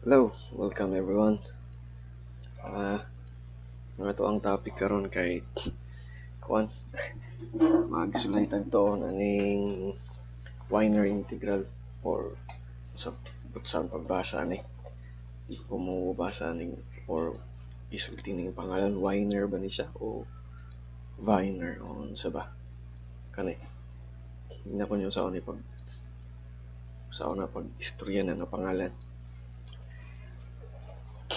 Hello, welcome everyone. Mga to ang topic karon kay kuan magsulay to aning Wiener integral or sa saan pagbasa ni kung mo basa ning or isulti ning pangalan Wiener ba ni siya o Wiener on sa ba kani na ko niyo sa ni pag sa una pag istorya na nga pangalan.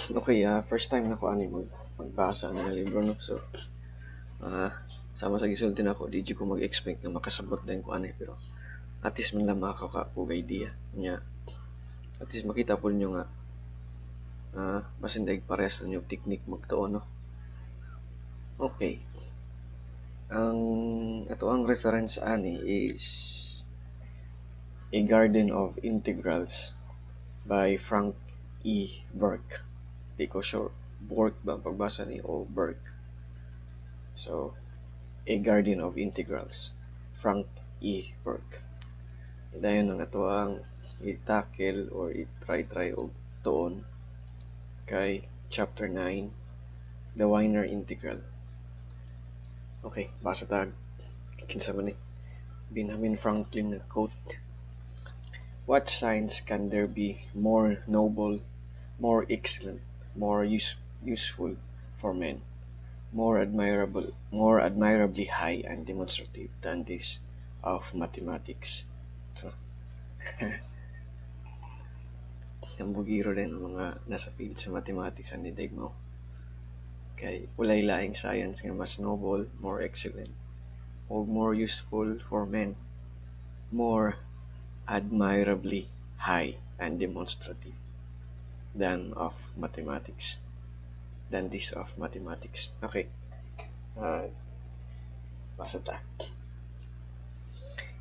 Okay, first time na ko ani magbasa ng libro no. So sama sa gisulti na ako, di ko mag-expect na makasabot din ko ani, pero at least man lang makakapug idea niya. At least makita po nyo nga basin daig parehas na yung technique magtuon no. Okay. Ang reference ani is A Garden of Integrals by Frank E. Burke. Di ko sure Burke ba ang pagbasa ni o Burke. So, A Garden of Integrals, Frank E. Burke. Dayon ang ato ang i-tackle or i-try og tuon kay chapter 9, the Wiener integral. Okay, basa tag. Kinsa man ni Benjamin Franklin na quote. What science can there be more noble, more excellent, more useful for men, more admirably high and demonstrative than this of mathematics? So, ang bugiro din ang mga nasa field sa mathematics ang nidig mo. Kay walay laing science nga mas noble, more excellent, o more useful for men, more admirably high and demonstrative than this of mathematics. Okay. Basa ta.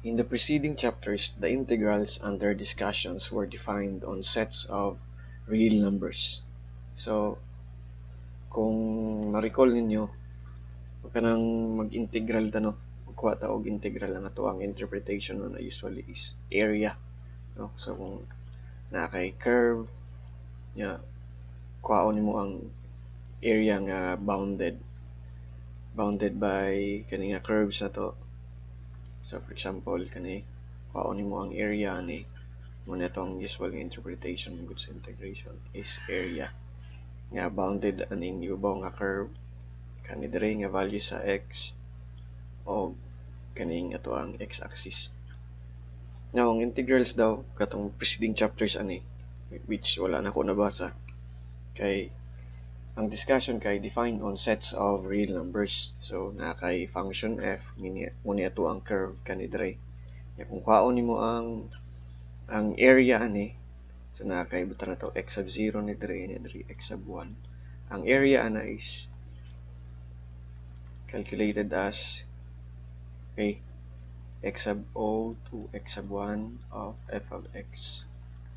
In the preceding chapters, the integrals under discussions were defined on sets of real numbers. So, kung ma-recall ninyo, kanang mag-integral ta no, magkuha ta og integral ang ato ang interpretation no, na usually is area. No? So, kung na kay curve, nya, kuhaon nimo ang area nga bounded by kani nga curves na to. So for example, kani kuhaon nimo ang area ni mo na tong usual interpretation ng goods integration is area nga bounded aning ibabaw nga curve kani diri nga value sa x o kaning ato ang x-axis. Now, ang integrals daw katong preceding chapters ani which wala na ko nabasa kay ang discussion kay defined on sets of real numbers. So, na kay function f, muni ato ang curve kani dire. Kung kaon nimo ang area ani, so na kay buta na to x sub 0 ni dire x sub 1. Ang area ana is calculated as x sub o to x sub 1 of f of x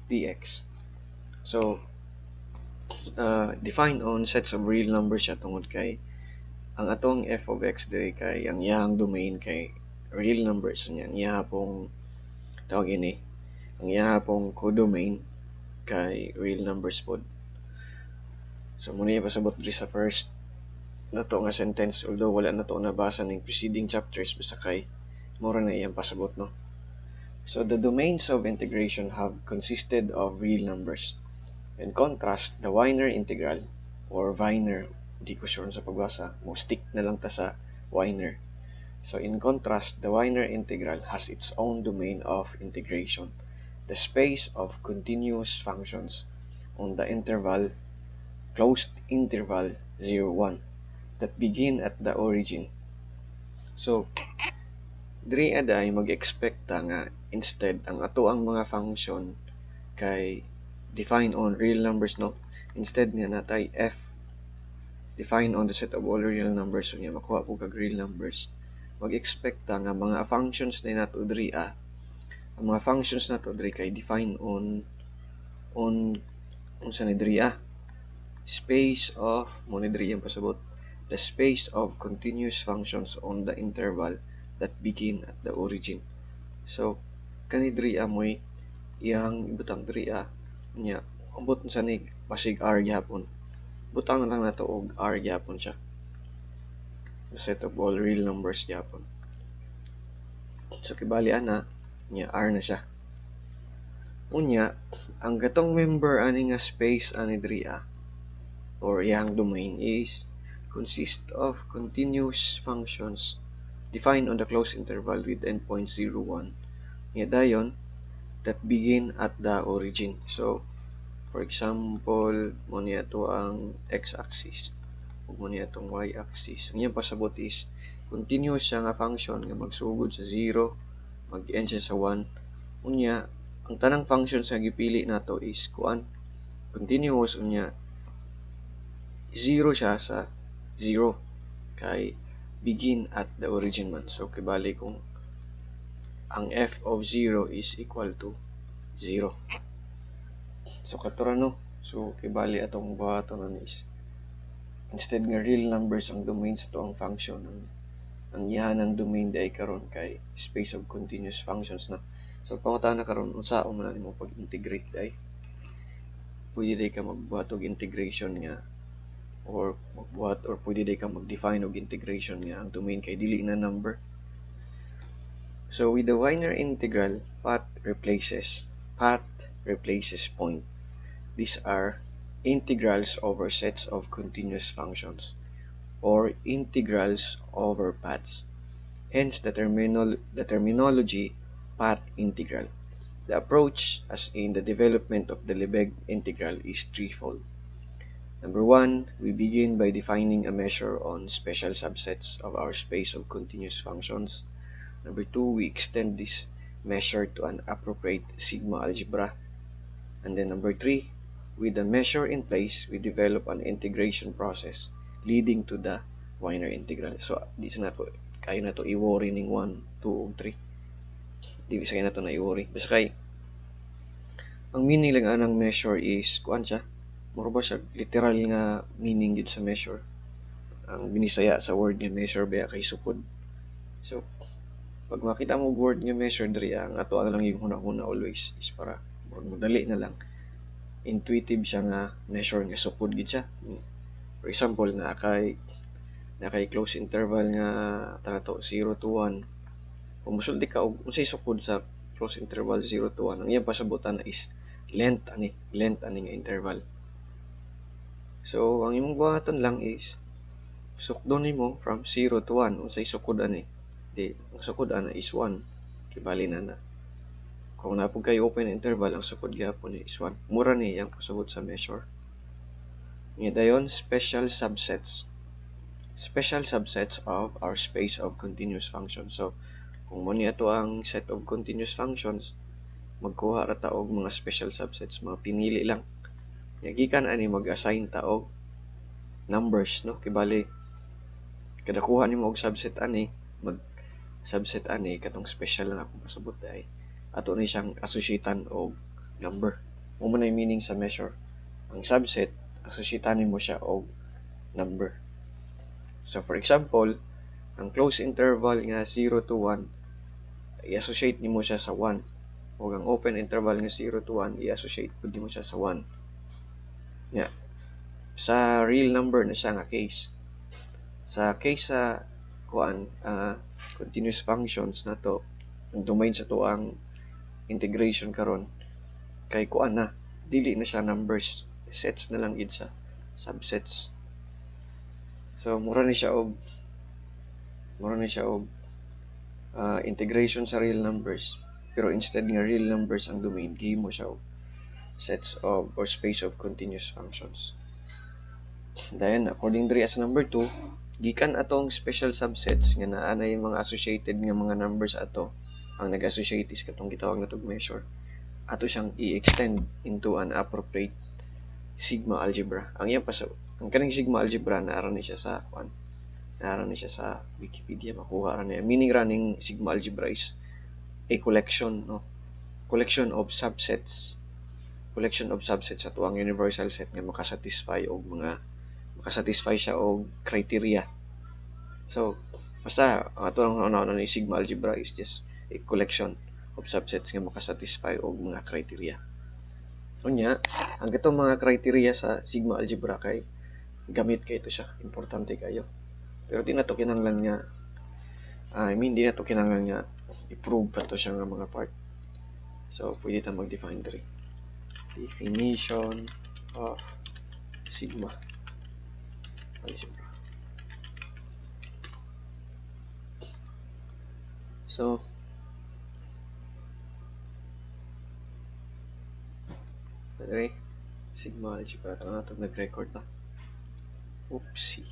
dx. So, defined on sets of real numbers siya tungod kay ang atong f of x dire kay ang iyang domain kay real numbers niya. Ang iyang tawag ini, ang iyang codomain kay real numbers pod. So muna pasabot diri sa first nato nga sentence, although wala na to nabasa ning preceding chapters basta kay mura na iyang pasabot no. So the domains of integration have consisted of real numbers. In contrast, the Wiener integral or Wiener, di ko sure sa pagbasa, mo stick na lang ta sa Wiener. So in contrast, the Wiener integral has its own domain of integration, the space of continuous functions on the interval closed interval 0, 1 that begin at the origin. So, diri aday mag-expect ta nga instead ang ato ang mga function kay defined on real numbers no. Instead nga natay f defined on the set of all real numbers, so niya makuha po kag real numbers. Mag-expect ta nga mga functions na nato diri ang mga functions nato diri kay defined on unsa ni diri space of mo ni diri ang pasabot, the space of continuous functions on the interval that begin at the origin. So kani diri moy iyang ibutang diri nya Ambot sa ni basig R gyapon. Butang na lang nato og R gyapon siya. The set of all real numbers gyapon. So kibali ana nya R na siya. Unya, ang gatong member ani nga space ani diri or yang domain is consist of continuous functions defined on the closed interval with endpoint 0, 1. Nya dayon that begin at the origin. So, for example, mo niya to ang x-axis ug mo niya tong y-axis. Ang iyang pasabot is continuous siya nga function nga magsugod sa 0, mag-end siya sa 1. Unya, ang tanang function sa gipili nato is kuan continuous unya 0 siya sa 0 kay begin at the origin man. So, kibali kung ang f of 0 is equal to 0. So, katurano. So, kibali atong buhaton is instead nga real numbers ang domain sa to ang function, ang ihanang domain day karon kay space of continuous functions na. So, pangutana karon unsaon man nimo pag-integrate day? Pwede day ka magbuhat og integration nga or pwede day ka mag-define og integration nga ang domain kay dili na number. So, with the Wiener integral, path replaces point. These are integrals over sets of continuous functions or integrals over paths. Hence, the terminology path integral. The approach, as in the development of the Lebesgue integral, is threefold. Number one, we begin by defining a measure on special subsets of our space of continuous functions. Number two, we extend this measure to an appropriate sigma algebra. And then number three, with the measure in place, we develop an integration process leading to the Wiener integral. So, di sa nato, kayo na to i-worry ning 1, 2, ug 3. Di sa kayo na to na i-worry. Basta kay, ang meaning lang anang measure is, kuan siya, mura ba siya, literal nga meaning yun sa measure. Ang binisaya sa word nga measure ba kay sukod. So, pag makita mo word nga measure diri ang ato lang yung hunahuna always is para madali na lang. Intuitive siya nga measure nga sukod gid siya. For example, na kay close interval nga tanato 0 to 1. Kung musulti ka og unsay sukod sa close interval 0 to 1, ang iyang pasabutan is length ani nga interval. So, ang imong buhaton lang is sukdon nimo from 0 to 1 unsay sukod ani. Di, ang sukod ana is 1. Kibali na. Kung napog kayo open interval, ang sukod gyapon is 1. Mura ni ang pasabot sa measure. Nga dayon, special subsets of our space of continuous functions. So, kung mo niya to ang set of continuous functions, magkuha ra ta og mga special subsets, mga pinili lang. Gikan ani mag-assign ta og numbers, no? Kibali kada kuha nimo og subset ani, mag-subset ani katong special na akong pasabot ay ato ni siyang associatan og number. Mo man ang meaning sa measure. Ang subset associatan nimo siya og number. So for example, ang close interval nga 0 to 1, i-associate nimo siya sa 1. O ang open interval nga 0 to 1, i-associate pud nimo siya sa 1. Nya, sa real number na siya nga case. Sa case sa continuous functions na to, ang domain sa to ang integration karon kay na dili na siya numbers, sets na lang gid siya, subsets. So mura ni siya og integration sa real numbers, pero instead nga real numbers ang domain, gihimo siya og sets of or space of continuous functions. Then according diri as number 2, gikan atong special subsets nga naa na yung mga associated nga mga numbers ato, ang nag-associate is katong gitawag natong measure, ato siyang i-extend into an appropriate sigma algebra. Ang kaning sigma algebra naara ni siya sa Wikipedia, makuha ra niya. Meaning running sigma algebra is a collection of subsets sa tuang universal set nga makasatisfy siya og criteria. So basta ato lang una ni sigma algebra is just a collection of subsets nga makasatisfy og mga criteria. Unya, ang itong mga criteria sa sigma algebra kay gamit kay ito siya, importante kayo. Pero di na to kinahanglan nga di na to kinahanglan nga i-prove pa to siya nga mga part. So, pwede ta mag-define diri. Definition of sigma algebra. So, diri, sigma algebra. Ito na ito, nag-record na. Oopsie.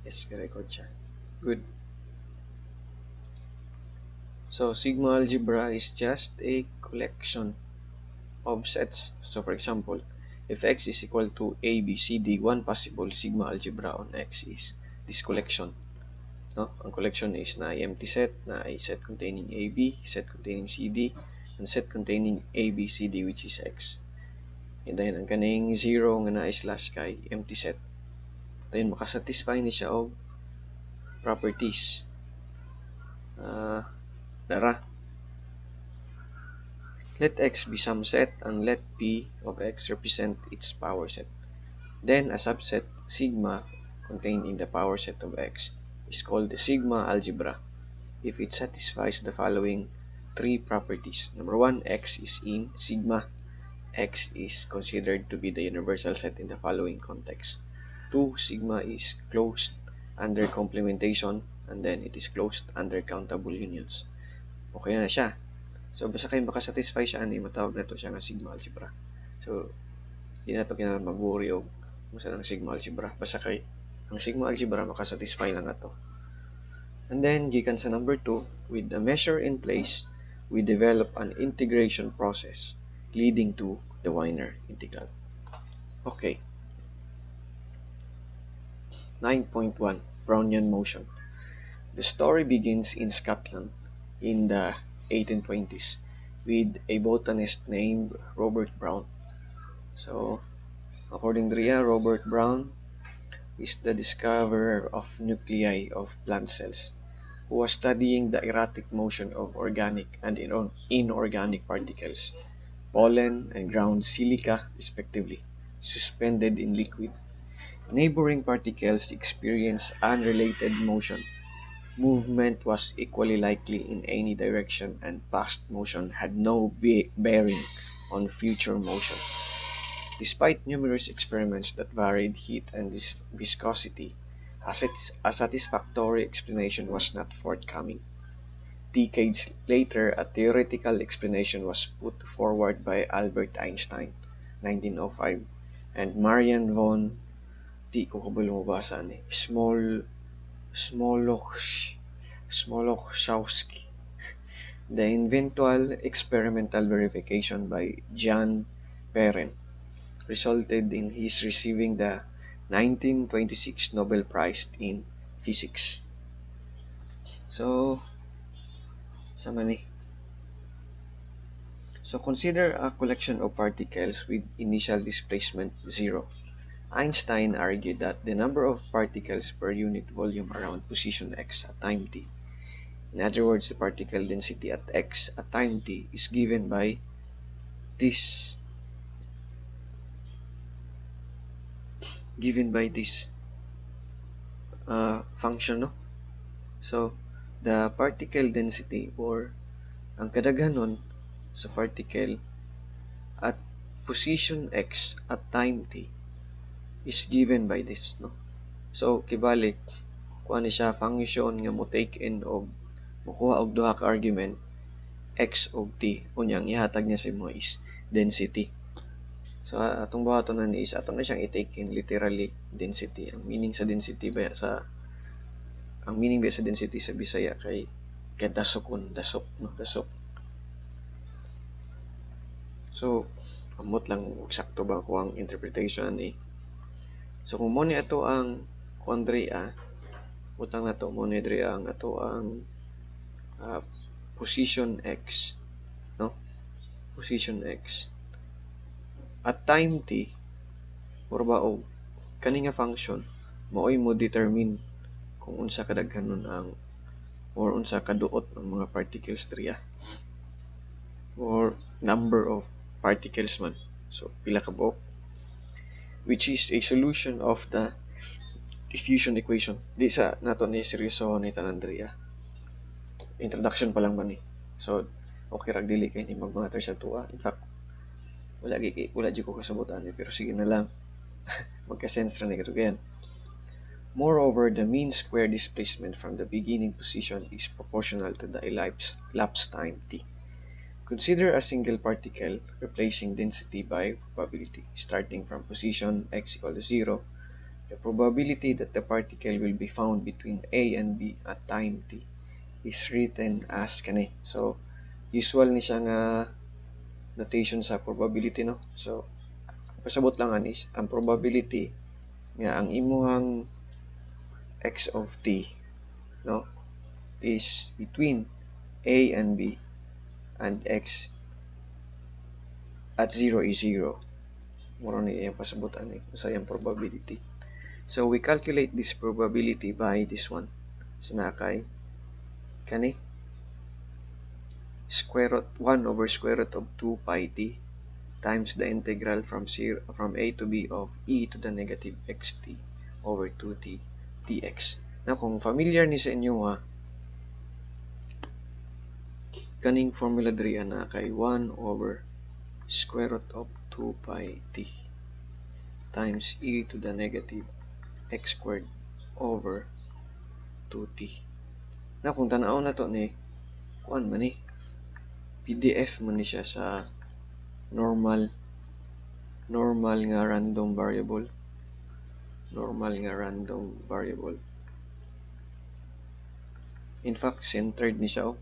Yes, nag-record siya. Good. So, sigma algebra is just a collection of sets. So, for example, if x is equal to a, b, c, d, one possible sigma algebra on x is this collection. No? Ang collection is na empty set, na a set containing a, b, set containing c, d, and set containing a, b, c, d, which is x. And then, ang kaning 0 nga na slash kay empty set. Then, makasatisfy ni siya og properties. Dara. Let x be some set and let p of x represent its power set. Then, a subset sigma contained in the power set of x is called the sigma algebra if it satisfies the following three properties. Number 1, x is in sigma. X is considered to be the universal set in the following context. 2, sigma is closed under complementation and then it is closed under countable unions. Okay na siya. So, basta kayo makasatisfy siya, matawag na ito siya nga sigma algebra. So, di na ito kinahanglan mag-worry o kung saan ang sigma algebra. Basta kay ang sigma algebra makasatisfy lang ito. And then, gikan sa number 2, with the measure in place, we develop an integration process leading to the Wiener integral. Okay. 9.1, Brownian motion. The story begins in Scotland in the 1820s with a botanist named Robert Brown. So, according to Robert Brown is the discoverer of nuclei of plant cells, who was studying the erratic motion of organic and inorganic particles, pollen and ground silica respectively, suspended in liquid. Neighboring particles experience unrelated motion. Movement was equally likely in any direction and past motion had no bearing on future motion. Despite numerous experiments that varied heat and viscosity, a satisfactory explanation was not forthcoming. Decades later, a theoretical explanation was put forward by Albert Einstein, 1905, and Marian von Smoluchowski. The eventual experimental verification by Jan Perren resulted in his receiving the 1926 Nobel Prize in Physics. So, consider a collection of particles with initial displacement 0. Einstein argued that the number of particles per unit volume around position x at time t, in other words, the particle density at x at time t, is given by this function, no? So, the particle density or ang kadaghanon sa particle at position x at time t is given by this, no? So, kibalik, kung ano siya function nga mo take in og mukuha og duha ka argument x og t, unyang ihatag niya sa imo is density. So, atong buhaton na ni is atong na siyang i-take in literally density. Ang meaning sa density sa density sa Bisaya kay dasok, no? Dasok. So, amot lang eksakto ba ko ang interpretation ni. So, kung mo ni ato ang kuandria, utang na to mo ni diri ang ato ang position x, no? Position x at time t or kani nga function maoy mo determine kung unsa kadaghanon ang or unsa kaduot ang mga particles diriya or number of particles man. So pila ka buok, which is a solution of the diffusion equation. Di sa nato ni seryoso ni Tanandria. Introduction pa lang man ni. So okay rag dili kay ni mag-matter sa tuwa. In fact, wala di ko kasabutan pero sige na lang. Magka-sense ra ni katugayan. Moreover, the mean square displacement from the beginning position is proportional to the elapsed time t. Consider a single particle replacing density by probability. Starting from position x equal to 0, the probability that the particle will be found between A and B at time t is written as kani. So, usual ni siya nga notation sa probability, no? So, pasabot lang is ang probability nga ang imuhang x of t, no, is between A and B and x at 0 is 0. Muro ni yung pasabutan ni sa yung probability. So we calculate this probability by this one. So nakay kani square root 1 over square root of 2 pi t times the integral from A to B of e to the negative xt over 2t dx. Now kung familiar ni sa inyo kaning formula diri na kay 1 over square root of 2 pi t times e to the negative x squared over 2t. Na kung tanaw na to ni kuan man ni PDF man ni siya sa normal nga random variable. In fact, centered ni siya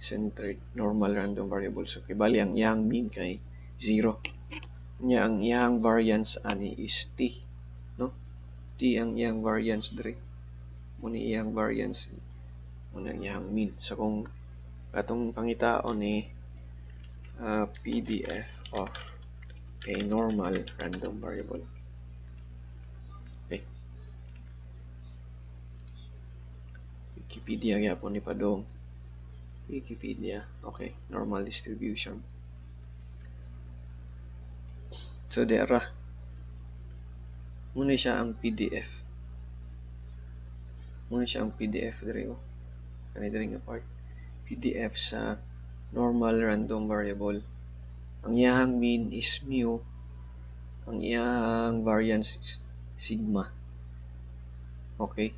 centered normal random variable. So kibali ang iyang mean kay 0. Nya ang iyang variance ani is t, no? T ang iyang variance diri. Muna iyang variance, muna iyang mean. So kung atong pangitaon ni PDF of a normal random variable. Okay. Wikipedia gyapon ni Padong. Wikipedia. Okay, normal distribution. So dera muna siya ang PDF. Muna siya ang PDF diri kani diri nga part. PDF sa normal random variable. Ang iyang mean is mu. Ang iyang variance is sigma. Okay?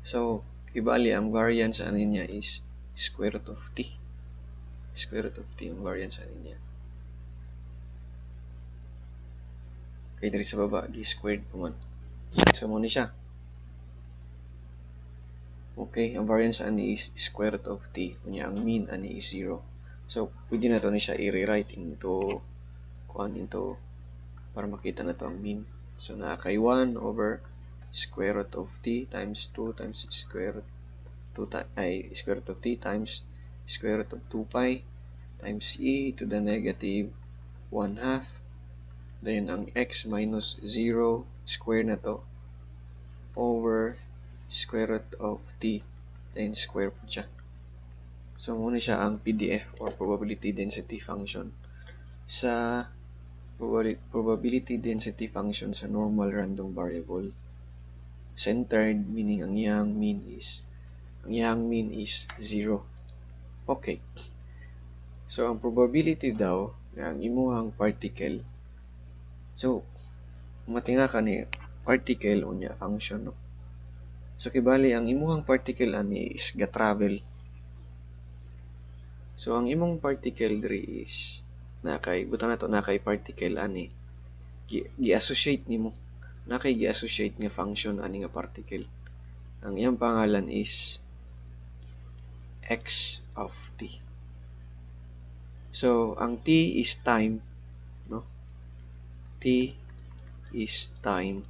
So, ibali ang variance ani niya is square root of t. Square root of t ang variance ani niya. Kaya diri sa baba, gi-squared po man. So, muna siya. Okay, ang variance ani is square root of t. Kunya ang mean ani is 0. So, pwede na to ni siya i-rewrite into para makita na to ang mean. So, kay 1 over square root of t times 2 times square root of t times square root of 2 pi times e to the negative 1/2. Then, ang x minus 0 square na to over square root of t then square po siya. So, muna siya ang PDF or probability density function sa probability density function sa normal random variable. Centered meaning ang iyang mean is 0. Okay. So, ang probability daw na ang imuhang particle. So, matinga ka ni particle o niya function, no? So, kibali, ang imuhang particle ani is ga-travel. So, ang imong particle diri is butang nato nakay particle ani gi-associate nimo. Nakay gi-associate nga function ani nga particle. Ang iyang pangalan is x of t. So, ang t is time, no? T is time.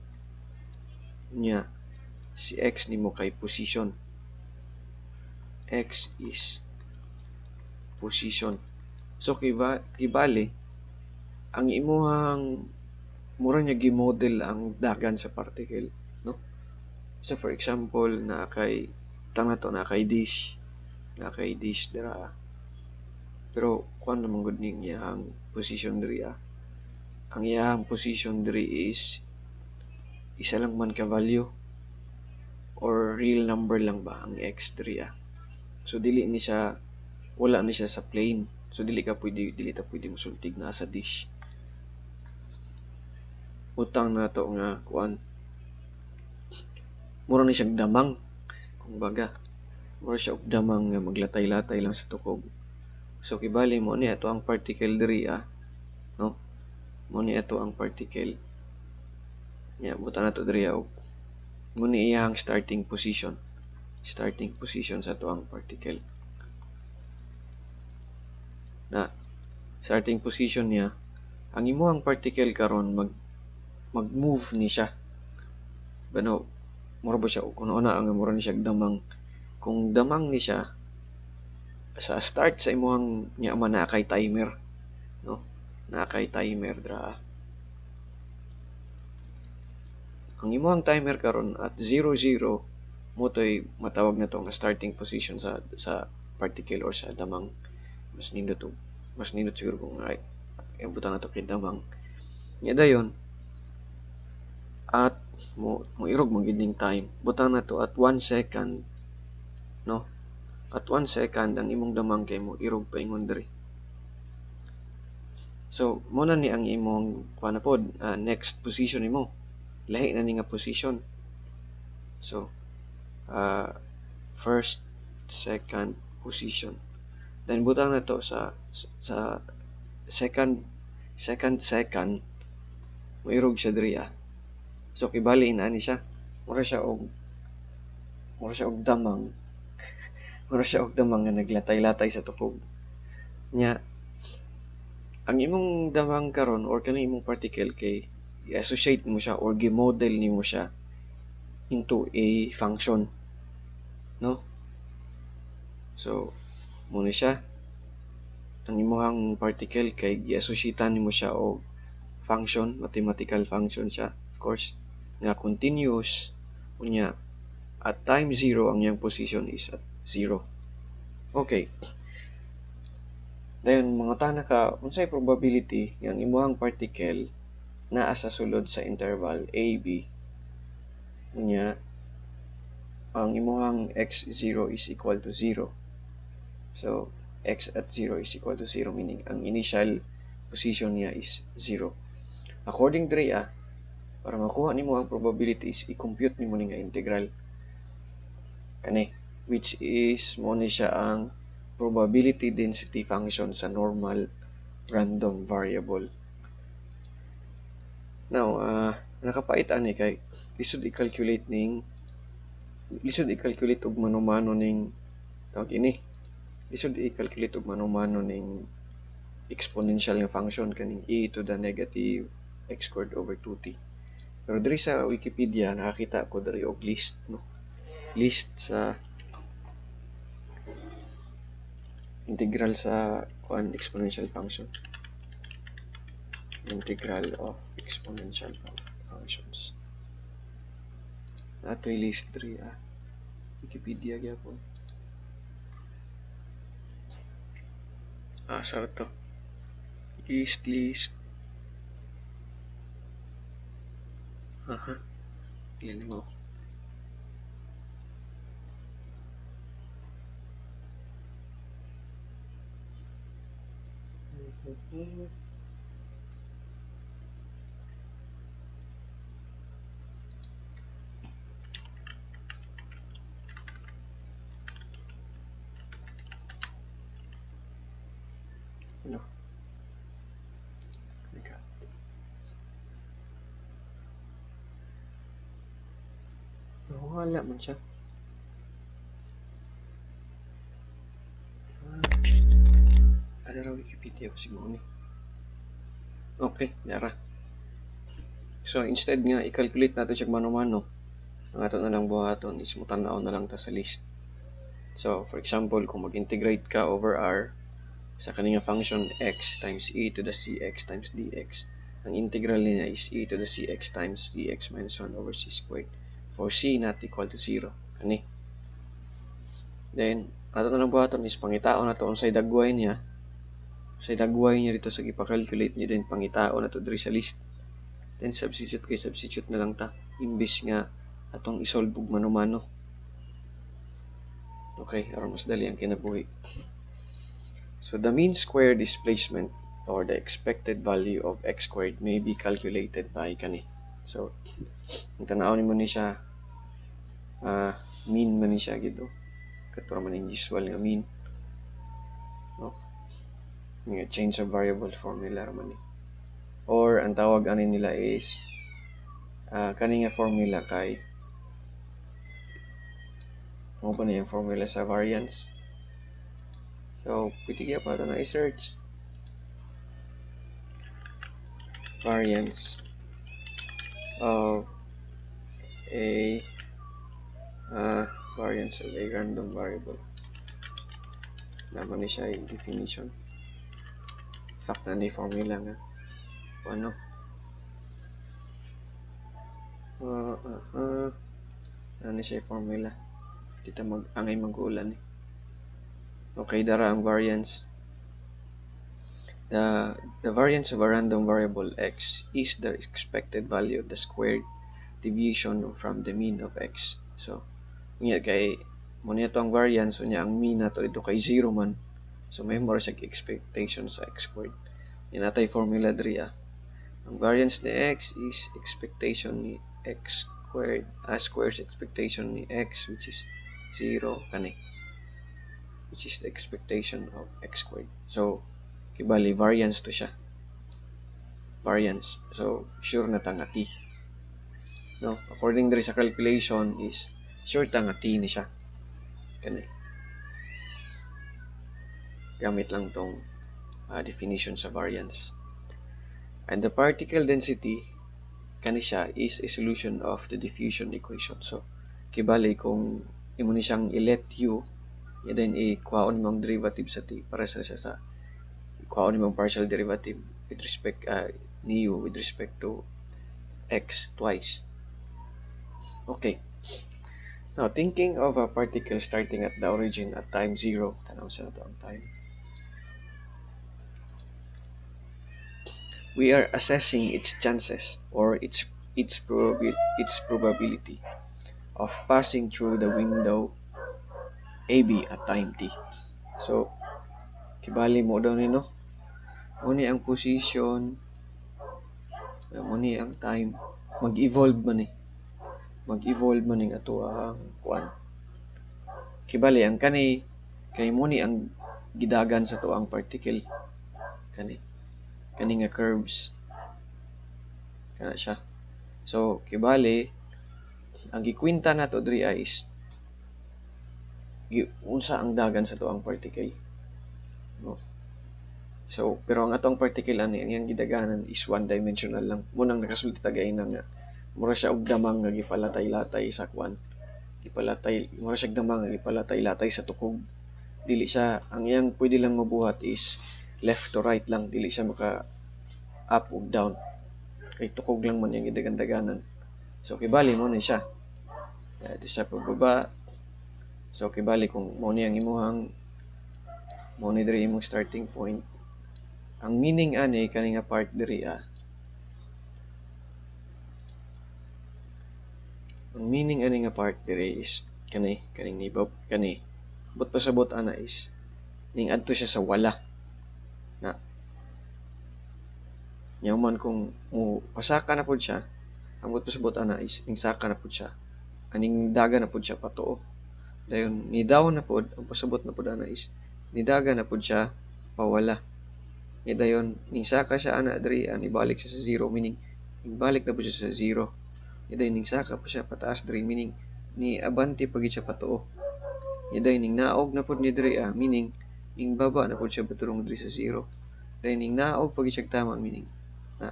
Nya, si x nimo kay position. X is position. So, kibali, ang imuhang mura niya gi-model ang dagan sa particle, no? So, for example, nakay dish dira. Pero kuan naman gud ning iyang position diri ang iyang position diri is isa lang man ka value or real number lang ba ang x diri So dili ni siya, wala ni siya sa plane. So dili ta pwede mosultig na sa dish. Utang na to nga kuan. Mura ni siyang damang. Kung baga, mura siya og damang nga maglatay-latay lang sa tukog. So kibali mo ni ato ang particle diri no? Mo ni ato ang particle. Nya buta na to diri og mo ni iyang starting position. Starting position sa ato ang particle. Na starting position niya, ang imuhang particle karon mag-move ni siya. Bano, mura ba siya kung una ang mura ni siya damang. Kung damang ni siya sa start sa imuhang nya man na kay timer, no? Na kay timer dra. Ang imuhang timer karon at 00 mo toy matawag na to nga starting position sa particle or sa damang. Mas nindot siguro kung ay butang na to kay damang. Nya dayon at mo irog mo gid ning time. Butang na to at 1 second, no? At 1 second ang imong damang kay mo irog paingon diri. So mo na ni ang imong kuan na pod next position nimo. Lahi na ni nga position. So first, second position. Then butang na to sa second mairog siya diri So kibali na ni siya. Mura siya og damang. Mura siya og damang nga naglatay-latay sa tukog. Nya ang imong damang karon or kanang imong particle kay i-associate mo siya or gi-model nimo siya into a function, no? So mo ni siya ang imong particle kay gi-associatean nimo siya og function, mathematical function siya, of course, nga continuous unya at time 0 ang iyang position is at 0. Okay. Dayon mga tana ka unsay probability nga ang imong particle naa sa sulod sa interval AB unya ang imong x0 is equal to 0. So x at 0 is equal to 0 meaning ang initial position niya is 0. According diri para makuha nimo ang probabilities i-compute nimo ni nga integral kani which is mo ni siya ang probability density function sa normal random variable. Now, nakapait ani kay lisod i-calculate og mano-mano ning tawag ini. Lisod i-calculate og mano-mano ning exponential nga function kaning e to the negative x squared over 2t. Pero diri sa Wikipedia nakakita ko diri og list, no? List sa integral sa exponential function. Integral of exponential functions. Ato'y list 3 Wikipedia gyapon. Sarap to. List. Aha. Yan mo. Ano? Teka. Wala man siya. Ada raw Wikipedia ko siguro ni. Okay, yara. So instead nga i-calculate nato siya mano-mano. Ang ato na lang buhaton is mutan-aw na lang ta sa list. So for example, kung mag-integrate ka over r sa kaninga function x times e to the cx times dx, ang integral niya is e to the cx times dx minus 1 over c squared for c not equal to 0. Kani. Then, ato na lang buhaton is pangitaon nato unsay dagway niya. Sa dagway niya dito sa gipa-calculate niya din pangitao na to diri sa list. Then substitute na lang ta imbis nga atong isolve og mano-mano. Okay, aron mas dali ang kinabuhi. So the mean square displacement or the expected value of x squared may be calculated by kani. So ang tanaw nimo ni siya mean man ni siya gid. Kato man yung usual nga mean. No? Nga change of variable formula man ni. Or ang tawag ani nila is kani nga formula kay mo pa na yung formula sa variance. So pwede kaya pa ito na i-search variance of a random variable. Naman ni siya yung definition. Fact na ni formula nga. Ano? Ano siya yung formula? Dito angay mag-ulan eh. Okay, dara ang variance. The variance of a random variable x is the expected value of the squared deviation from the mean of x. So, niya kay mo niya to ang variance, so niya ang mean nato ito kay 0 man. So may more siya expectation sa x squared. Yan natay formula diri Ang variance ni x is expectation ni x squared, squares expectation ni x which is 0 kani. Which is the expectation of x squared. So kibali variance to siya. Variance. So sure na ta nga t. No, according diri sa calculation is sure ta nga t ni siya. Kani. Gamit lang tong definition sa variance. And the particle density kani siya is a solution of the diffusion equation. So kibali kung imo ni siyang i-let u, then i-kuhaon mong derivative sa t para sa siya sa kuhaon mong partial derivative with respect ni u with respect to x twice. Okay. Now, thinking of a particle starting at the origin at time 0, tanaw sa ito ang time. We are assessing its chances or its probability of passing through the window AB at time t. So, kibali mo daw ni no? Muni ang position, muni ang time, mag-evolve man eh. Mag-evolve man ng ato ang kuan. Kibali ang kani kay muni ang gidagan sa to ang particle kani nga curves kana siya. So kibali ang gikwenta nato diri is unsa ang dagan sa to ang particle. No? So pero ang atong particle ani ang gidaganan is one-dimensional lang. Munang nakasulti tagay na nga mura siya og damang nga gipalatay-latay sa kuan. Mura siya damang nga gipalatay-latay sa tukog. Dili siya ang iyang pwede lang mabuhat is left to right lang, dili siya maka up ug down. Kay tukog lang man yung gidagan-daganan. So kibali mo ni siya. Ito siya pababa. So kibali kung mo ni ang imuhang mo ni diri imong starting point. Ang meaning ani kani nga part diri ang meaning ani nga part diri is kaning nibab kani but pasabot ana is ning adto siya sa wala na yaman kung mo pasaka na pud siya ang but pasabot ana is ning saka na pud siya aning daga na pud siya patuo dayon ni daw na pud ang pasabot na pud ana is ni daga na pud siya pawala ni dayon ning saka siya ana diri ibalik siya sa 0 meaning ibalik na pud siya sa 0 Yaday ning saka pa siya pataas diri meaning ni abante pagid siya patuo. Yaday ning naog na pud ni diri meaning ning baba na pud siya baturong diri sa 0. Yaday ning naog pagid siya tama meaning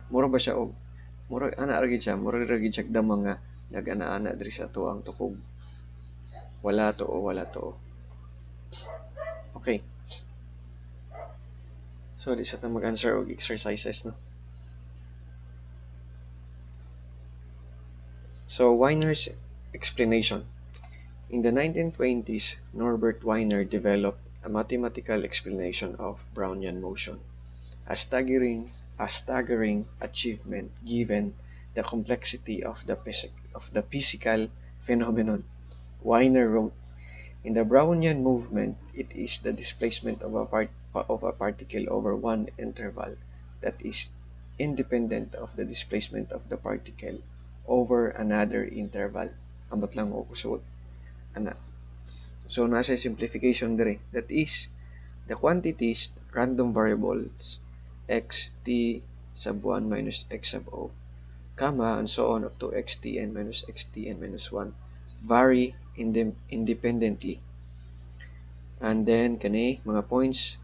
mura ba siya og mura ana ra gid siya mura ra gid siya damang nga nagana-ana diri sa tuang tukog. Wala to. Okay. So di sa ta mag-answer og exercises no. So, Winer's explanation. In the 1920s, Norbert Wiener developed a mathematical explanation of Brownian motion. A staggering achievement given the complexity of the physical phenomenon. Wiener wrote, in the Brownian movement, it is the displacement of a particle over one interval that is independent of the displacement of the particle over another interval. Ambot lang ko kusod. Ana. So, nasa simplification dire. That is, the quantities, random variables, x t sub 1 minus x sub o, comma, and so on up to xtn minus xtn minus 1, vary independently. And then, kani, mga points,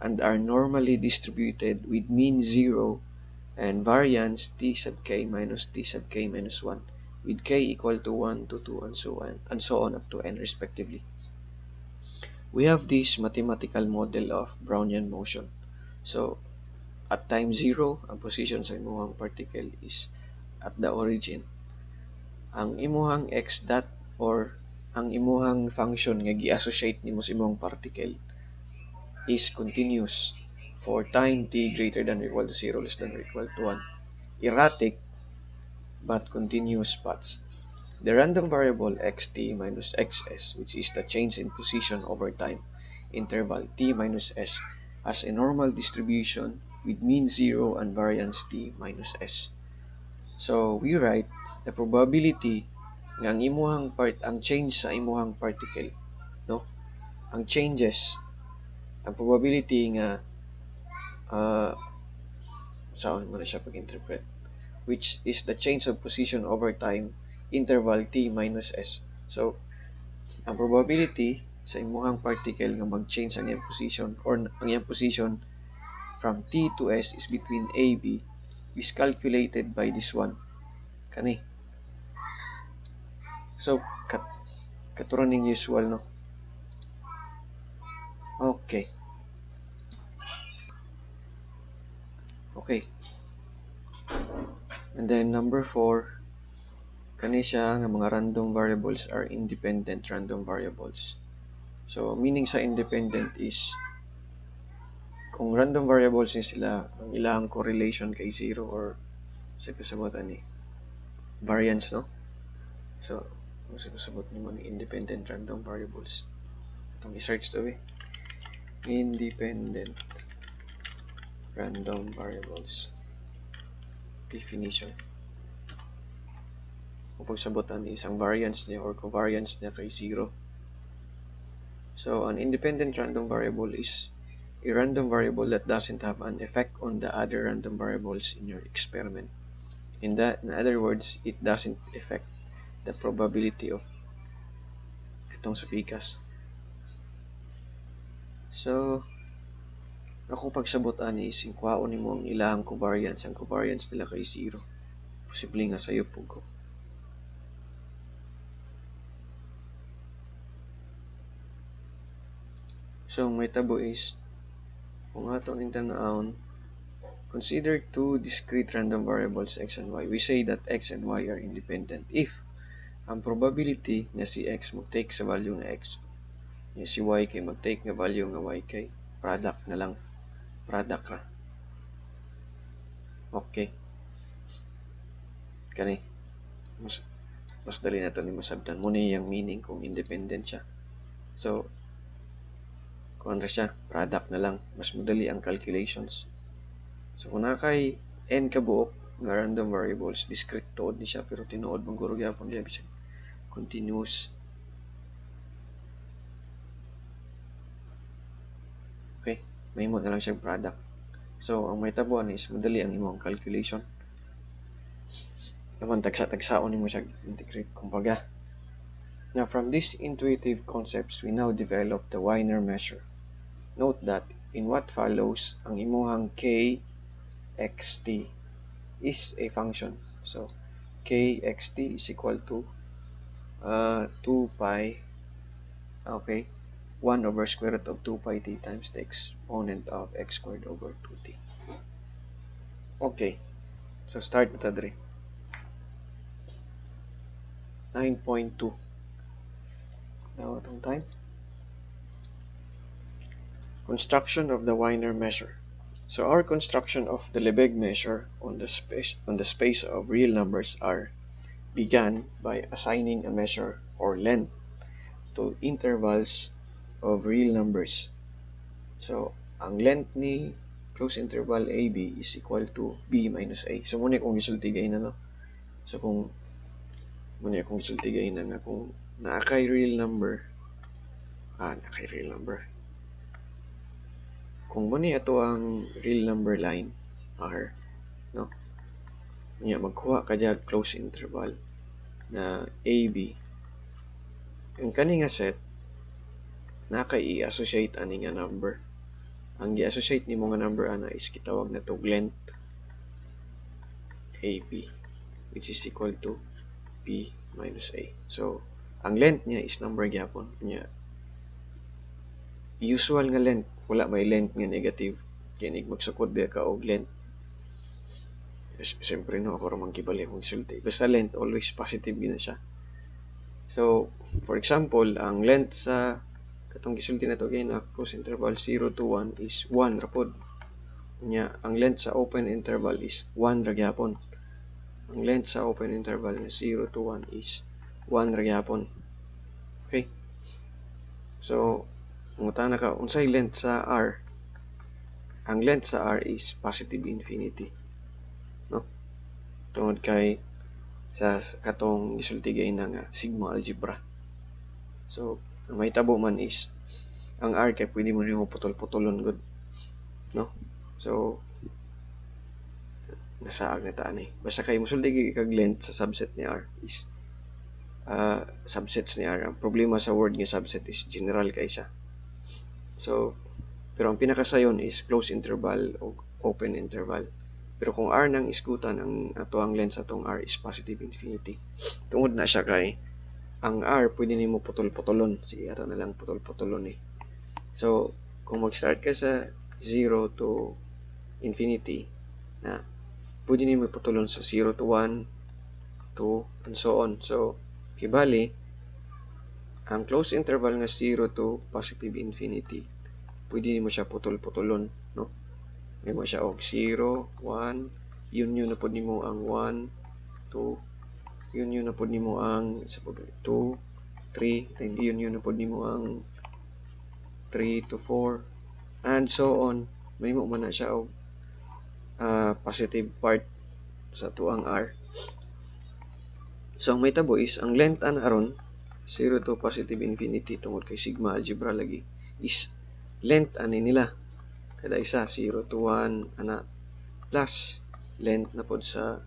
and are normally distributed with mean 0 and variance t sub k minus t sub k minus 1, with k equal to 1 to 2 and so on up to n respectively. We have this mathematical model of Brownian motion. So, at time 0, ang position sa imuhang particle is at the origin. Ang imuhang x dot or ang imuhang function nga gi-associate nimo sa imuhang particle is continuous for time t greater than or equal to 0, less than or equal to 1. Erratic but continuous paths. The random variable xt minus xs, which is the change in position over time, interval t minus s, has a normal distribution with mean 0 and variance t minus s. So, we write the probability nga ang change sa imuhang particle, no? Ang changes, ang probability nga saan mo na siya pag-interpret, which is the change of position over time, interval t minus s. So, ang probability sa imuhang particle nga mag-change ang iyang position or ang iyang position from t to s is between a, b is calculated by this one. Kani. So, katuron ng usual, no? Okay. Okay. And then number 4, kani siya nga mga random variables are independent random variables. So, meaning sa independent is kung random variables ni sila, ang ilang correlation kay 0 or sa kasabot ani variance, no? So, kung sa kasabot ni mga independent random variables. Itong i-search to eh. Independent random variables. Definition. Kung pagsabotan ni isang variance niya or covariance niya kay 0. So, an independent random variable is a random variable that doesn't have an effect on the other random variables in your experiment. In other words, it doesn't affect the probability of itong sa pikas. So, ako pagsabotan ni singkwaon nimo ang ilang covariance, ang covariance nila kay 0. Posible nga sayo po ko. So, may tabo is, kung ato ning tan-awon, consider two discrete random variables x and y. We say that x and y are independent if ang probability nga si x mag-take sa value nga x, nga si y kay mag-take nga value nga y kay product na lang. Product ra. Okay. Kani. Mas dali na ito ni masabtan. Muna yung meaning kung independent siya. So, kung ano siya, product na lang. Mas madali ang calculations. So, kung nakay n kabuok nga random variables, discrete tuod ni siya, pero tinuod mong guro gyapon diya bisag continuous. Okay, may mo na lang siya product. So, ang may tabuan is madali ang imong calculation. Naman tagsa-tagsaon nimo siya integrate kumbaga. Now, from these intuitive concepts, we now develop the Wiener measure. Note that in what follows, ang imuhang k xt is a function. So, k xt is equal to 2 pi, okay, 1 over square root of 2 pi t times the exponent of x squared over 2t. Okay, so start with the 9.2. Now, itong time. Construction of the Wiener measure. So our construction of the Lebesgue measure on the space of real numbers R began by assigning a measure or length to intervals of real numbers. So ang length ni close interval AB is equal to B minus A. So muna kung gisultigay na, no? So kung muna kung gisultigay na nga kung naakay real number, kung muna ito ang real number line R, no? Nya magkuha ka dyan close interval na AB. Yung kani nga set, nakay i-associate ani nga number. Ang i-associate nimo nga number ana is kitawag na to length AB, which is equal to B minus A. So, ang length niya is number gyapon. Nya usual nga length, wala may length nga negative. Kinig magsukod biya ka og length. Siyempre no, ako ramang kibali kung sulti. Basta length, always positive gina siya. So, for example, ang length sa katong gisulti na to na close interval 0 to 1 is 1 rapod. Nya ang length sa open interval is 1 ra gyapon. Ang length sa open interval na 0 to 1 is 1 ra gyapon. Okay? So, mutana ka unsay length sa R? Ang length sa R is positive infinity. No? Tungod kay sa katong gisultigay na nga sigma algebra. So, ang mahitabo man is ang R kay pwede mo nimo putol-putolon gud, no? So nasaag na taan eh. Basta kay mosulti kag length sa subset ni R is subsets ni R. Ang problema sa word nga subset is general kay siya. So pero ang pinakasayon is close interval o open interval. Pero kung R nang isgutan, ang ato ang length sa atong R is positive infinity. Tungod na siya kay ang R pwede nimo putol-putolon. Sige, ato na lang putol-putolon eh. So, kung mag-start ka sa 0 to infinity, na pwede nimo putulon sa 0 to 1, 2, and so on. So, kibali, ang close interval nga 0 to positive infinity, pwede nimo siya putol-putulon, no? May mo siya og 0, 1, yun na po nimo ang 1, 2, yun na po nimo ang 2, 3, and yun na po nimo ang 3 to 4, and so on. May mo man na siya og positive part sa tuang R. So, ang may tabo is, ang length ana aron 0 to positive infinity tungod kay sigma algebra lagi is length ani nila. Kada isa 0 to 1 ana plus length na pod sa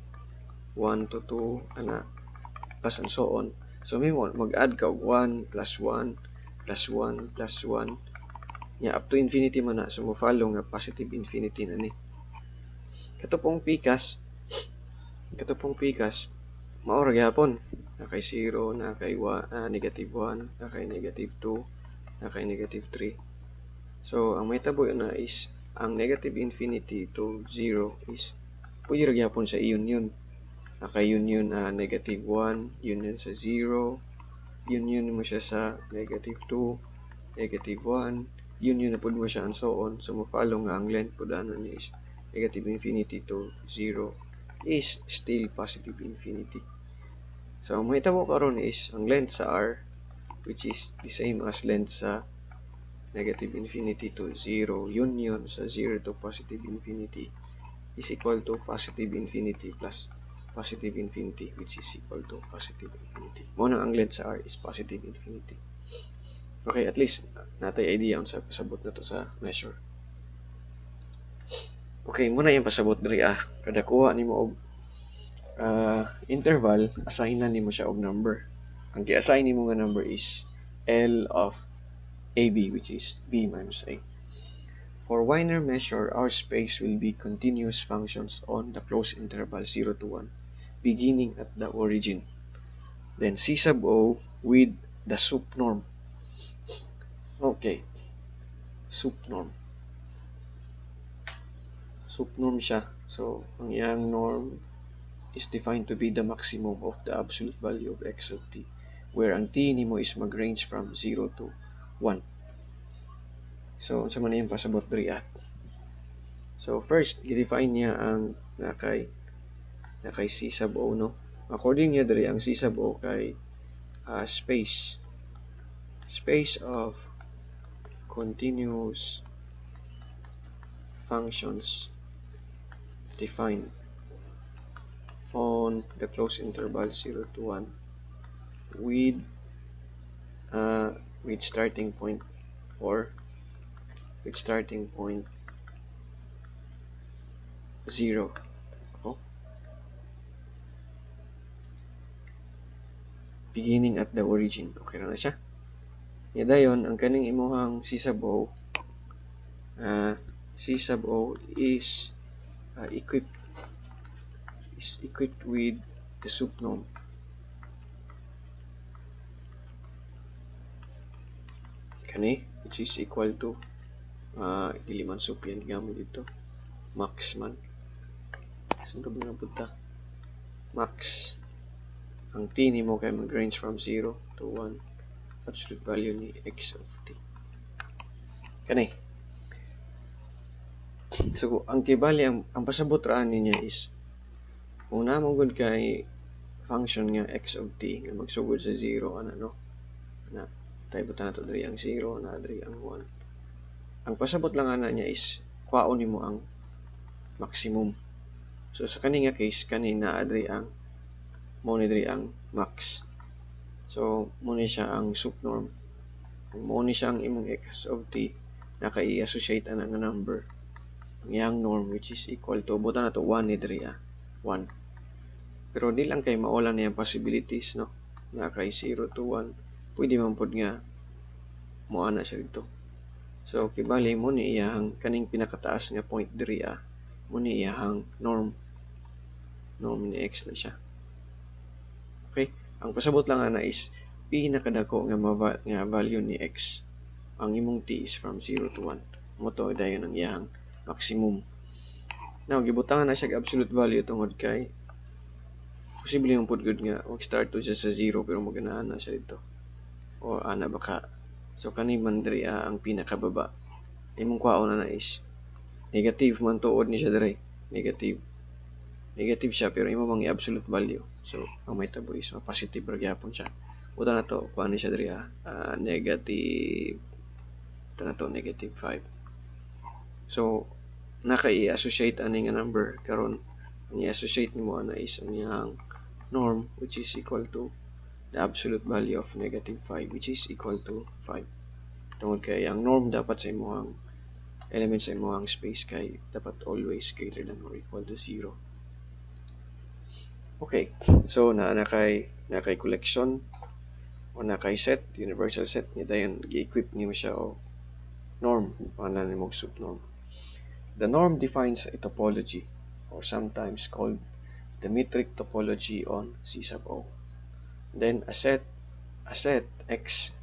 1 to 2 ana plus and so on. So, may mo mag-add ka og 1 plus 1 plus 1 plus 1 nya up to infinity man na. So, mo follow nga positive infinity na ni. Katupong pikas maura gyapon, na kay 0, na kay negative 1, na kay negative 2, na kay negative 3. So ang may tabo na is ang negative infinity to 0 is pwede ra gyapon sa union. Na kay union negative 1, union sa 0, union mo siya sa negative 2, negative 1, union na pud mo siya and so on. So mo follow nga ang length pud ana ni is negative infinity to 0 is still positive infinity. So, ang mahitabo karon is ang length sa R, which is the same as length sa negative infinity to 0 union sa 0 to positive infinity is equal to positive infinity plus positive infinity, which is equal to positive infinity. Muna ang length sa R is positive infinity. Okay, at least natay idea on sa pasabot na to sa measure. Okay, muna yung pasabot diri kada kuha nimo og interval, assign na nimo siya og number. Ang gi-assign nimo nga number is L of AB, which is B minus A. For Wiener measure, our space will be continuous functions on the closed interval 0 to 1, beginning at the origin. Then C sub O with the sup norm. Okay, sup norm. Sup norm siya. So, ang iyang norm is defined to be the maximum of the absolute value of x of t, where ang t nimo is mag-range from 0 to 1. So, unsa man yung pasabot diri So first, i-define niya ang nakay C sub O, no? According niya diri ang C sub O kay space of continuous functions defined on the closed interval 0 to 1 with starting point or with starting point 0. Beginning at the origin. Okay na siya. Dayon ang kaning imuhang C sub O is equipped with the sup norm. Kani which is equal to dili man sup yan gamit dito. Max man. Sino ba nga punta? Max. Ang t nimo kay mag-range from 0 to 1. Absolute value ni x of t. Kani. So, ang kibali, ang pasabot raan niya is, kung namang kay function nga x of t, nga magsugod sa 0, na tayo na ito dari ang 0, na dari ang 1. Ang pasabot lang niya is, kwaon nimo ang maximum. So, sa kaninga case, kanina adri ang monidri ang max. So, muna siya ang sup norm. Kung muna siya ang imong x of t, naka-i-associate ang number. Ang yang norm which is equal to, buta na to 1 nidri 1. Pero di lang kay maolan niyang possibilities, no? Nga kay 0 to 1, pwede man pod nga moana siya dito. So, kibali mo ni iyang kaning pinakataas nga point diri mo ni iyang norm ni x na siya. Okay? Ang pasabot lang na is pinakadako nga value ni x. Ang imong t is from 0 to 1. Mo to dayon ang iyang maximum. Now, gibutangan na siya absolute value tungod kay posible yung pud good nga mag-start to siya sa 0 pero maganaan na siya dito. O ana baka. So kani man diri ang pinakababa. Imong kwaon na is negative man tuod ni siya diri. Negative siya pero imo mang absolute value. So ang may tabo is positive ra gyapon siya. Uta na to kuan ni siya diri negative negative 5. So naka-i-associate ani nga number karon ang i-associate nimo ana is ang iyang norm which is equal to the absolute value of negative 5 which is equal to 5. Tungod kay ang norm dapat sa imong element sa imong space kay dapat always greater than or equal to 0. Okay, so nakay collection o nakay set, universal set niya dayon gi-equip nimo siya o norm ana nimo sup norm. The norm defines a topology or sometimes called the metric topology on C sub O. Then a set X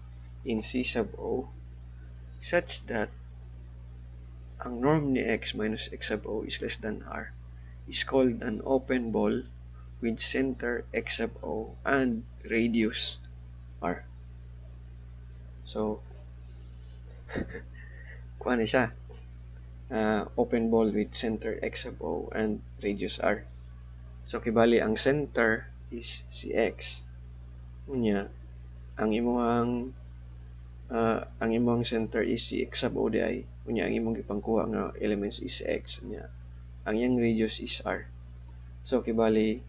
in C sub O such that ang norm ni X minus X sub O is less than R is called an open ball with center X sub O and radius R. So, kuha na siya. Open ball with center X sub O and radius R. So, kibali ang center is si X. Unya, ang imong center is si X sub O di ay. Unya, ang imong ipangkuha nga elements is X. Unya, ang yang radius is R. So, kibali,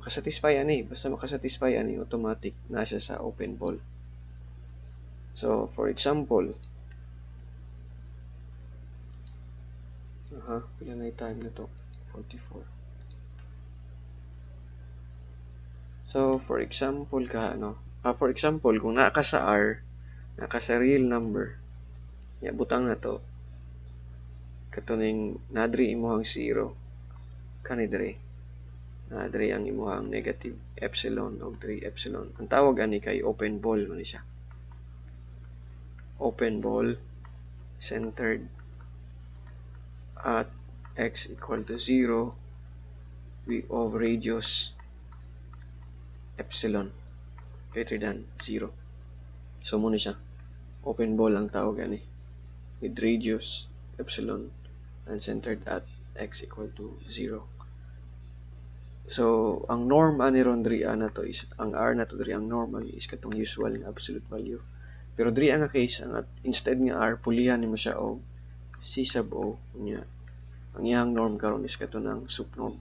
makasatisfy ani. Basta makasatisfy ani, automatic na siya sa open ball. So, for example, pila na time na to? 44. So, for example for example, kung naka sa R, naka sa real number, butang na to, katuning nadri imuhang 0, kanidri, nadri ang imuhang negative epsilon o 3 epsilon. Ang tawag ani kay open ball man siya. Open ball centered at x equal to 0 of radius epsilon greater than 0. So muna siya. Open ball ang tawag ani with radius epsilon and centered at x equal to 0. So, ang norm ani ron diri na to is, ang r na to diri, ang normal is katong usual nga absolute value. Pero diri nga case, instead nga r, pulihan nimo siya og c sub o, nya ang iyang norm karon is katunang sup norm.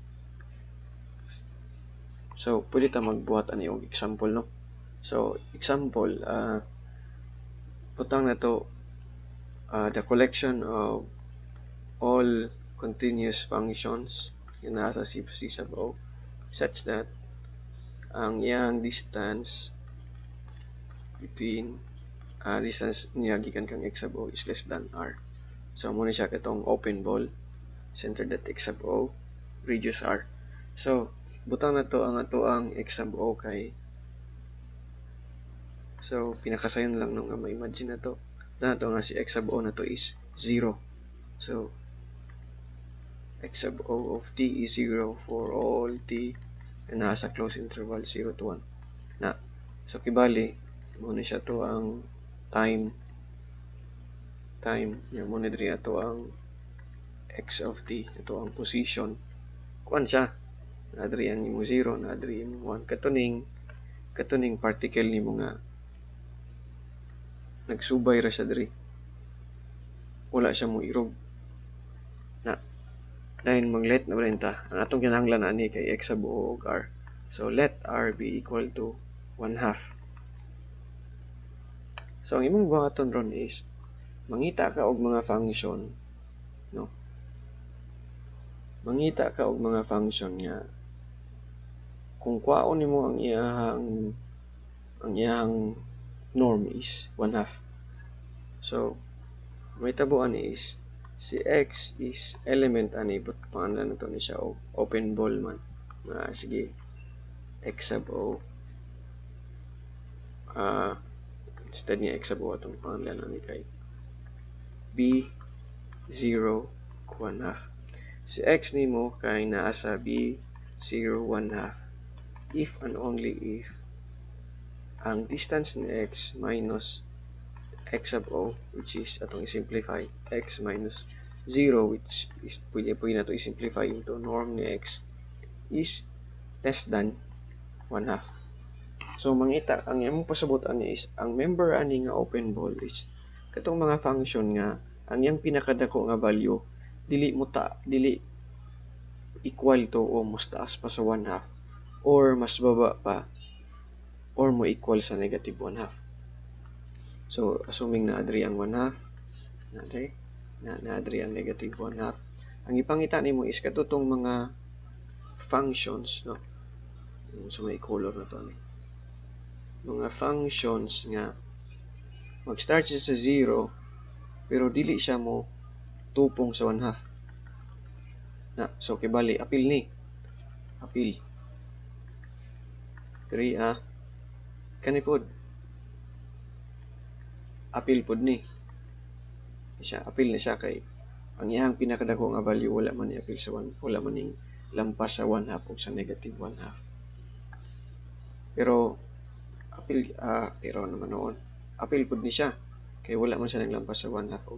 So, pwede ta magbuhat ani og example, no? So, example, butang na to, the collection of all continuous functions na nasa c sub o such that ang iyang distance between distance niya gikan kang x sub o is less than r. So, muna siya katong open ball, centered at x sub o, radius r. So, butang na to ang ato ang x sub o kay, so, pinakasayon lang nung ma-imagine na to. Na to nga si x sub o na to is 0. So, x sub o of t is 0 for all t na nasa close interval 0 to 1. Na, so, kibali, muna siya to ang time, yung muna diri ato ang x of t, ito ang position. Kuan siya, nadiri ang imo 0, nadiri imo 1. Katuning particle nimo nga nagsubay ra siya diri. Wala siya mo irog. Na, dahil mag-let na balenta, ang atong kinahanglan ani kay x sub o og r. So, let r be equal to 1/2. So, ang imong buhaton ron is, mangita ka og mga function, no? Mangita ka og mga function nga kung kwaon nimo ang iyang norm is 1/2. So, may tabuan is si x is element ani, but pangalan nato ni siya og open ball man. Sige, x sub o, instead niya x sub o atong pangalan ani kay b 0 1/2. Si x nimo kay naa sa b 0 1/2 if and only if ang distance ni x minus x sub o, which is atong i-simplify, x minus 0, which is pwede na to i-simplify into norm ni x, is less than 1/2. So, mangita, ang imong pasabot ani is, ang member ani nga open ball is, katong mga function nga, ang iyang pinakadako nga value, dili equal to o mas taas pa sa 1/2, or mas baba pa, or mo equal sa negative 1/2. So, assuming na adri ang 1/2, na adri ang negative 1/2, ang ipangita nimo is katutong mga functions, no? So, may color na to. Mga functions nga mag-start siya sa 0, pero dili siya mo tupong sa 1/2. Na, so, kibali, apil ni. Apil. 3, kanipod. Apil pod ni. Apil na siya kay ang iyang pinakadako nga value wala man ni apil sa 1, wala man ning lampas sa 1/2 o sa negative 1/2. Pero apil pero naman noon, apil pod ni siya kay wala man siya naglampas sa 1/2 o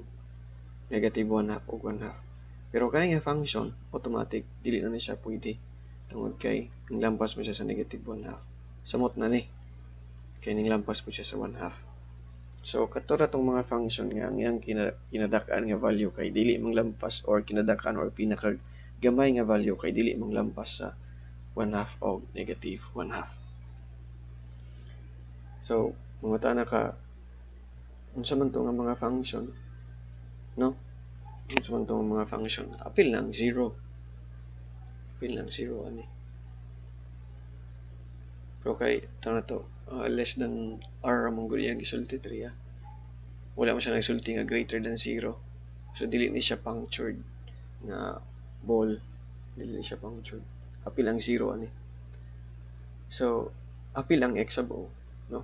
negative 1/2 o 1/2. Pero kani nga function automatic dili na ni siya pwede tungod kay ninglampas mo siya sa negative 1/2. Samot na ni kay ninglampas po siya sa 1/2. So, katura tong mga function nga ang iyang kinadak-an nga value kay dili manglampas, or kinadak-an or pinakagamay nga value kay dili manglampas sa 1/2 o negative 1/2. So, mangutana na ka, unsa man to nga mga function, no? Unsa man to nga mga function? Apil lang 0. Apil lang 0 ani. Pero kay tana to, less than r among guliyang gisulti triya. Wala mo siya nagsulti nga greater than 0. So, dili ni siya punctured na ball. Dili ni siya punctured. Apil ang 0 ani. So, apil ang x sub o, no?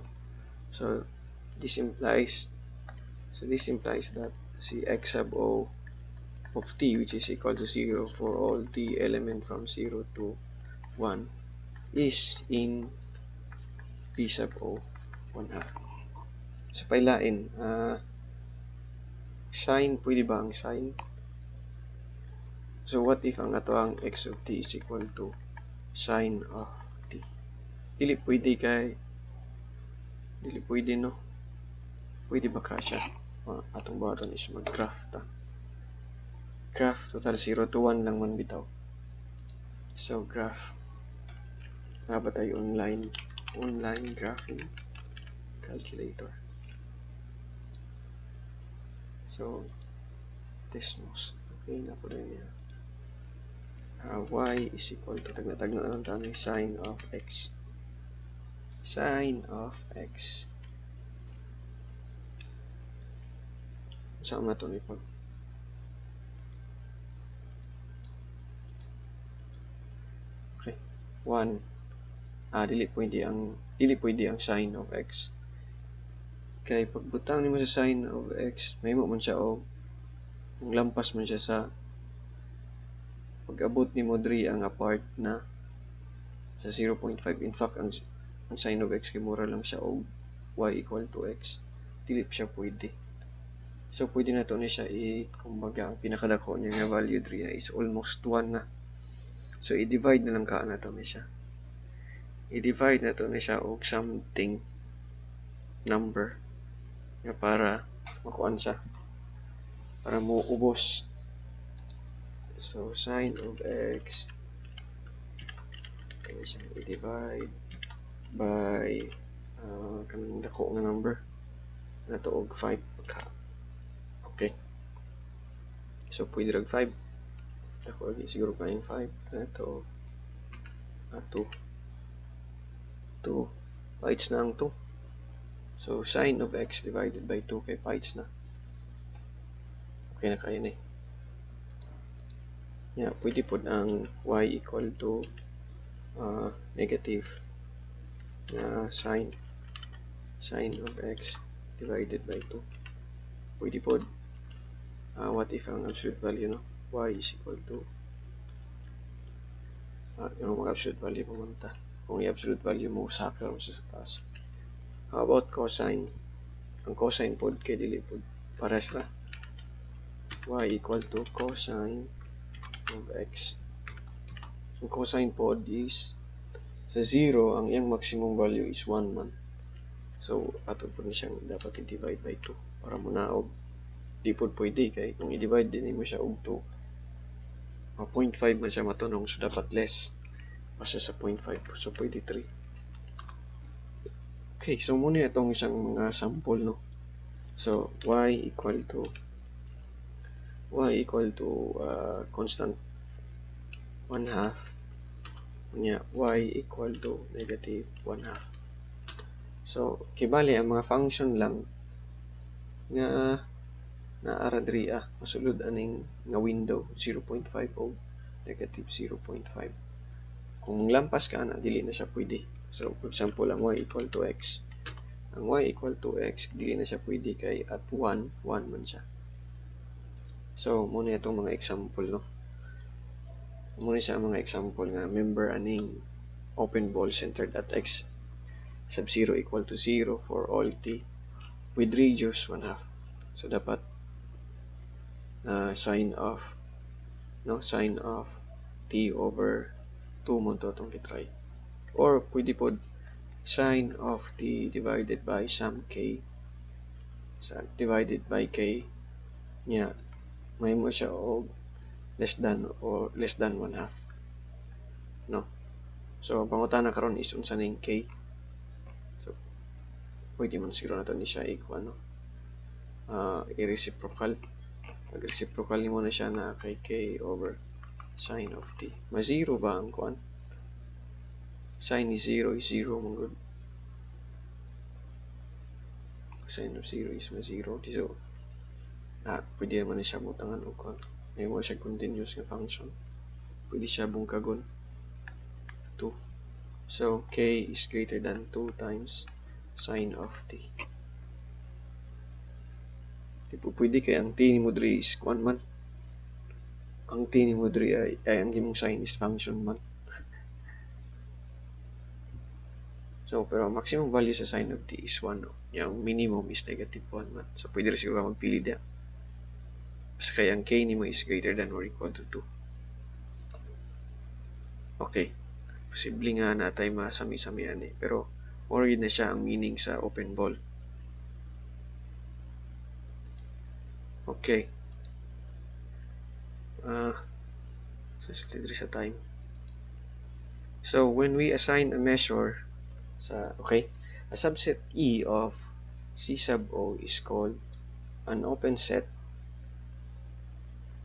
So, this implies that si x sub o of t, which is equal to 0 for all t element from 0 to 1, is in p sub o 1/2. Sa pailain, sign, pwede ba ang sign? So what if ang ato ang x of t is equal to sine of t? Dili pwede no. Pwede ba ka siya? Atong buhaton is mag-graph ta. Graph total 0 to 1 lang man bitaw. So graph. Ba tayo online graphing calculator. So Desmos. Okay na po rin niya. Y is equal to tagna lang tayo sine of x. Sine of x. Saan na ito ipag? Okay. 1. Dili pwede ang sine of x. Kay pagbutang nimo sa sine of x, mahimo man siya og lampas man siya sa pag-abot nimo diri ang apart na sa 0.5. In fact, ang sine of x kay mura lang siya og y equal to x. Dili siya pwede. So pwede na to ni siya kumbaga ang pinakadako niya nga value diri is almost 1 na. So i-divide na lang ka na to ni siya. I-divide na to ni siya og something number nga para makuan siya, para mo ubos. So sine of x kaya siyang i-divide by kanang dako nga number na to og 5. Okay, so pwede rag 5 ako lagi siguro kayong 5 na to 2 bites na ang 2. So sine of x divided by 2 kay bites na. Okay na kayo na eh. Yeah, pwede po ang y equal to negative sine of x divided by 2. Pwede po what if ang absolute value no? Y is equal to yung mga absolute value pumunta. Kung yung absolute value mo sakal mo sa taas. How about cosine? Ang cosine pod kay dili pod pares ra. Y equal to cosine of x. Ang cosine pod is sa 0, ang iyang maximum value is 1 man. So ato po ni siyang dapat i-divide by 2 para mo naog. Di po pwede kay kung i-divide din mo siya og 2, 0.5 man siya matunong, so dapat less basta sa 0.5, so pwede 3. Okay, so muna itong isang mga sample no. So y equal to constant 1/2 nya y equal to negative 1/2. So kibali ang mga function lang nga naara diri masulod aning nga window 0.5 o negative 0.5. Kung lampas ka na dili na siya pwede. So for example ang y equal to x. Ang y equal to x dili na siya pwede kay at 1 man siya. So muna itong mga example no. Muna siya mga example nga member aning open ball centered at x sub 0 equal to 0 for all t with radius 1/2. So dapat sine of t over 2 mo to itong kitry. Or pwede po sine of t divided by some k divided by k nya may mo siya og less than 1/2 no. So ang pangutana karon is unsa ning k. So pwede man siguro nato ni siya equal no. I-reciprocal. Pag reciprocal nimo na siya na kay k over sine of t. Ma-0 ba ang kuan? Sine is 0 man good. Sine of 0 is ma-0. So pwede naman siya butangan o kuan. May mo siya continuous nga function. Pwede siya bungkagon 2. So k is greater than 2 times sine of t. Di po pwede kay ang t ni mo diri is kuan man. Ang t ni mo diri ay ang imong sine is function man. So pero maximum value sa sine of t is 1 no. Yung minimum is negative 1 man. So pwede rin siguro magpili diya. Basta kaya ang k ni mo is greater than or equal to 2. Okay, posible nga natay masami-sami ani, pero more na siya ang meaning sa open ball. Okay. Sa time. So when we assign a measure a subset E of C sub O is called an open set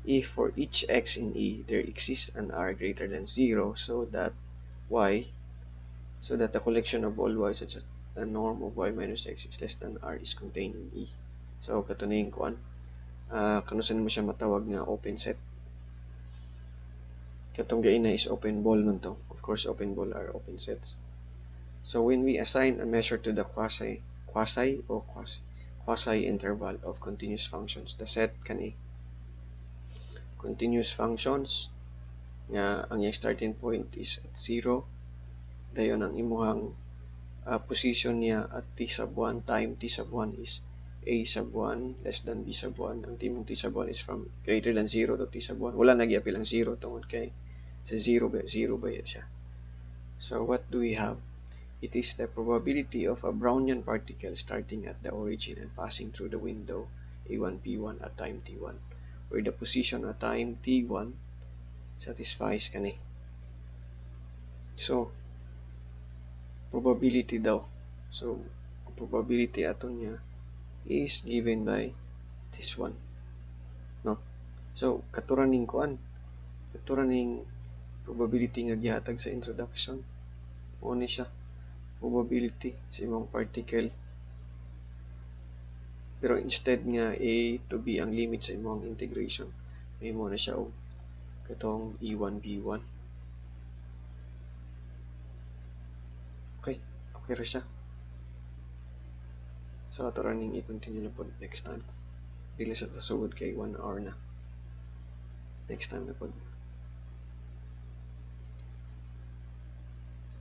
if for each x in E there exists an R greater than 0 so that the collection of all y such as the norm of y minus x is less than R is contained in E. So katuning kuan kano mo siya matawag nga open set. Katong gaina is open ball man to. Of course, open ball are open sets. So when we assign a measure to the quasi interval of continuous functions, the set kani continuous functions nga ang yung starting point is at 0, dayon ang imuhang position niya at t sub 1 time t sub 1 is a sub 1 less than b sub 1. Ang timong t sub 1 is from greater than 0 to t sub 1. Wala nagyapil ang 0 tungod kay sa 0 ba siya. So what do we have? It is the probability of a Brownian particle starting at the origin and passing through the window A1 P1 at time T1, where the position at time T1 satisfies kani. So, probability daw. So, probability aton niya is given by this one. No? So, katuran ning probability nga gihatag sa introduction. O ni siya, probability sa imong particle. Pero instead nga A to B ang limit sa imong integration, may mo na siya og katong E1 B1. Okay ra siya. So ato running i-continue na po next time. Dili sa tasugod kay 1 hour na. Next time na po.